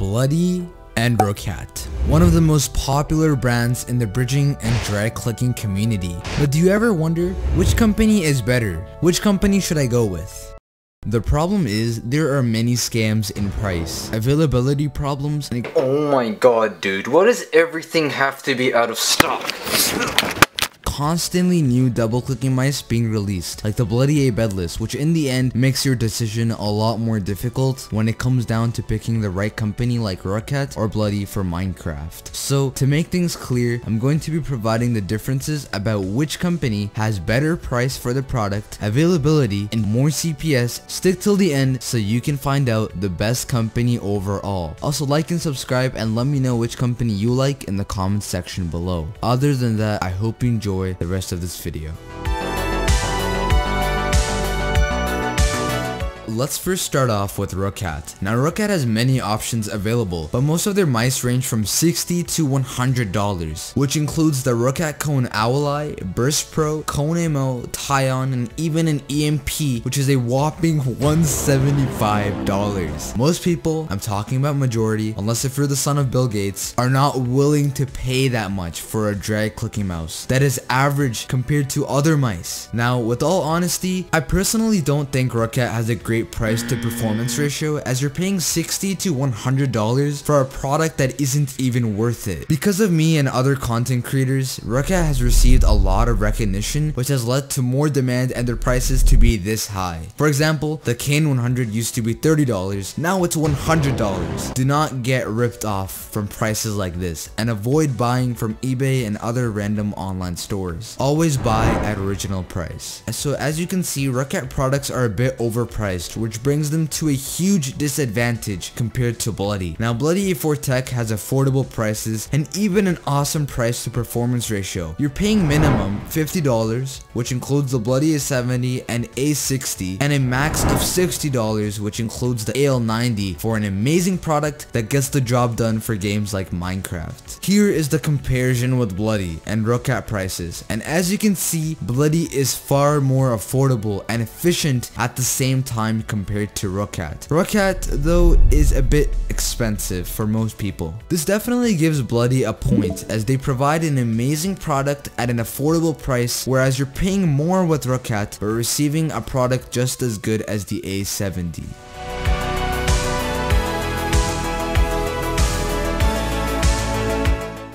Bloody and Roccat, one of the most popular brands in the bridging and drag clicking community. But do you ever wonder which company is better? Which company should I go with? The problem is there are many scams in price, availability problems, and oh my god, dude, why does everything have to be out of stock? Constantly new double clicking mice being released, like the Bloody Abedless, which in the end makes your decision a lot more difficult when it comes down to picking the right company like Roccat or Bloody for Minecraft. So to make things clear, I'm going to be providing the differences about which company has better price for the product, availability, and more CPS. Stick till the end so you can find out the best company overall. Also, like and subscribe and let me know which company you like in the comments section below. Other than that, I hope you enjoy the rest of this video. Let's first start off with Roccat. Now Roccat has many options available, but most of their mice range from $60 to $100, which includes the Roccat Cone Owl Eye, Burst Pro, Cone Mo, Tyon, and even an EMP, which is a whopping $175. Most people, I'm talking about majority, unless if you're the son of Bill Gates, are not willing to pay that much for a drag clicking mouse that is average compared to other mice. Now with all honesty, I personally don't think Roccat has a great price to performance ratio, as you're paying $60 to $100 for a product that isn't even worth it. Because of me and other content creators, Roccat has received a lot of recognition, which has led to more demand and their prices to be this high. For example, the Kain 100 used to be $30, now it's $100. Do not get ripped off from prices like this and avoid buying from eBay and other random online stores. Always buy at original price. So as you can see, Roccat products are a bit overpriced, which brings them to a huge disadvantage compared to Bloody. Now Bloody A4 Tech has affordable prices and even an awesome price to performance ratio. You're paying minimum $50, which includes the Bloody A70 and A60, and a max of $60, which includes the AL90, for an amazing product that gets the job done for games like Minecraft. Here is the comparison with Bloody and Roccat prices, and as you can see, Bloody is far more affordable and efficient at the same time compared to Roccat. Roccat though is a bit expensive for most people. This definitely gives Bloody a point, as they provide an amazing product at an affordable price, whereas you're paying more with Roccat but receiving a product just as good as the A70.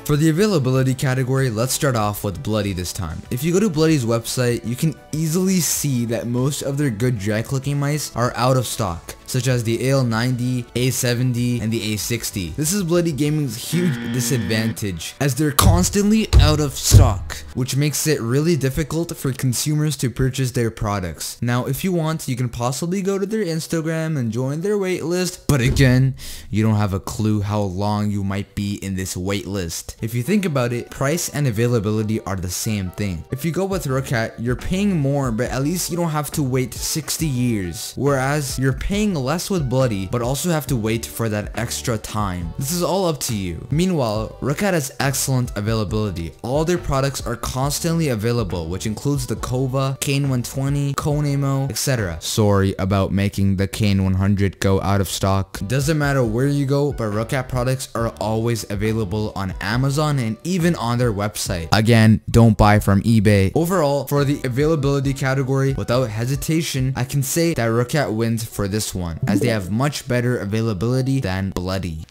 For the availability category, let's start off with Bloody this time. If you go to Bloody's website, you can easily see that most of their good drag clicking mice are out of stock, such as the AL90, A70, and the A60. This is Bloody Gaming's huge disadvantage, as they're constantly out of stock, which makes it really difficult for consumers to purchase their products. Now, if you want, you can possibly go to their Instagram and join their waitlist, but again, you don't have a clue how long you might be in this waitlist. If you think about it, price and availability are the same thing. If you go with Roccat, you're paying more, but at least you don't have to wait 60 years, whereas you're paying less with Bloody, but also have to wait for that extra time. This is all up to you. Meanwhile, Roccat has excellent availability. All their products are constantly available, which includes the Kova, Kain 120, Cone Mo, etc. Sorry about making the Kain 100 go out of stock. Doesn't matter where you go, but Roccat products are always available on Amazon and even on their website. Again, don't buy from eBay. Overall, for the availability category, without hesitation, I can say that Roccat wins for this one, as they have much better availability than Bloody.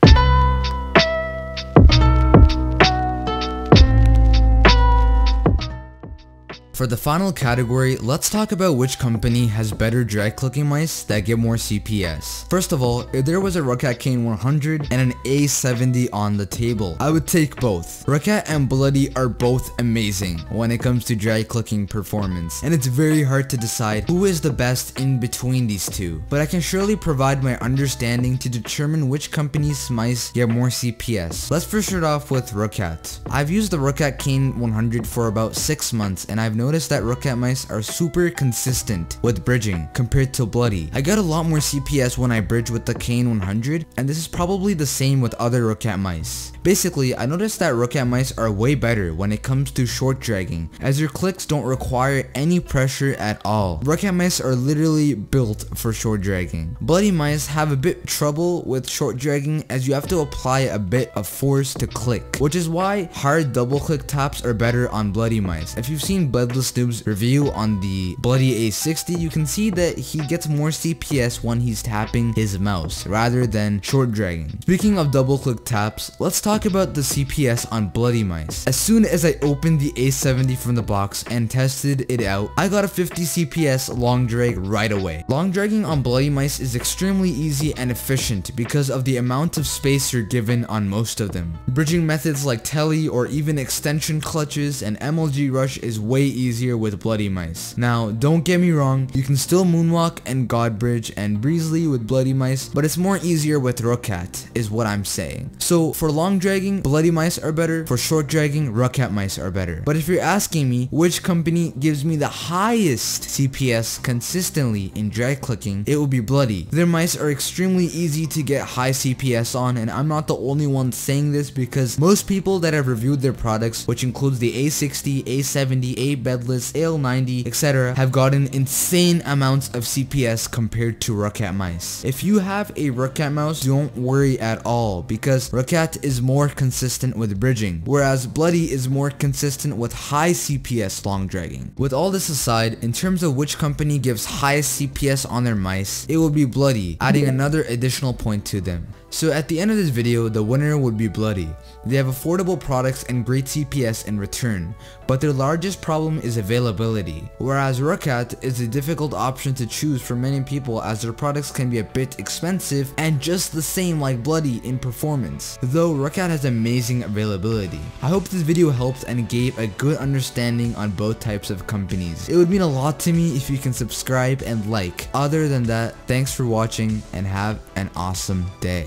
For the final category, let's talk about which company has better drag clicking mice that get more CPS. First of all, if there was a Roccat Kain 100 and an A70 on the table, I would take both. Roccat and Bloody are both amazing when it comes to drag clicking performance, and it's very hard to decide who is the best in between these two, but I can surely provide my understanding to determine which company's mice get more CPS. Let's first start off with Roccat. I've used the Roccat Kain 100 for about 6 months, and I've noticed noticed that Roccat mice are super consistent with bridging compared to Bloody. I got a lot more CPS when I bridge with the Kain 100, and this is probably the same with other Roccat mice. Basically, I noticed that Roccat mice are way better when it comes to short dragging, as your clicks don't require any pressure at all. Roccat mice are literally built for short dragging. Bloody mice have a bit trouble with short dragging, as you have to apply a bit of force to click, which is why hard double click taps are better on Bloody mice. If you've seen bedlessnoob's review on the Bloody A60, you can see that he gets more CPS when he's tapping his mouse rather than short dragging. Speaking of double click taps, let's talk about the CPS on Bloody mice. As soon as I opened the A70 from the box and tested it out, I got a 50 CPS long drag right away. Long dragging on Bloody mice is extremely easy and efficient because of the amount of space you're given on most of them. Bridging methods like telly or even extension clutches and MLG rush is way easier with Bloody mice. Now, don't get me wrong, you can still moonwalk and godbridge and breezely with Bloody mice, but it's more easier with Roccat, is what I'm saying. So for long dragging, Bloody mice are better. For short dragging, Roccat mice are better. But if you're asking me which company gives me the highest CPS consistently in drag clicking, it will be Bloody. Their mice are extremely easy to get high CPS on, and I'm not the only one saying this because most people that have reviewed their products, which includes the A60, A70, Abedless, AL90, etc., have gotten insane amounts of CPS compared to Roccat mice. If you have a Roccat mouse, don't worry at all because Roccat is more consistent with bridging, whereas Bloody is more consistent with high CPS long dragging. With all this aside, in terms of which company gives highest CPS on their mice, it will be Bloody, adding another additional point to them. So at the end of this video, the winner would be Bloody. They have affordable products and great CPS in return, but their largest problem is availability, whereas Roccat is a difficult option to choose for many people as their products can be a bit expensive and just the same like Bloody in performance, though Roccat has amazing availability. I hope this video helped and gave a good understanding on both types of companies. It would mean a lot to me if you can subscribe and like. Other than that, thanks for watching and have an awesome day.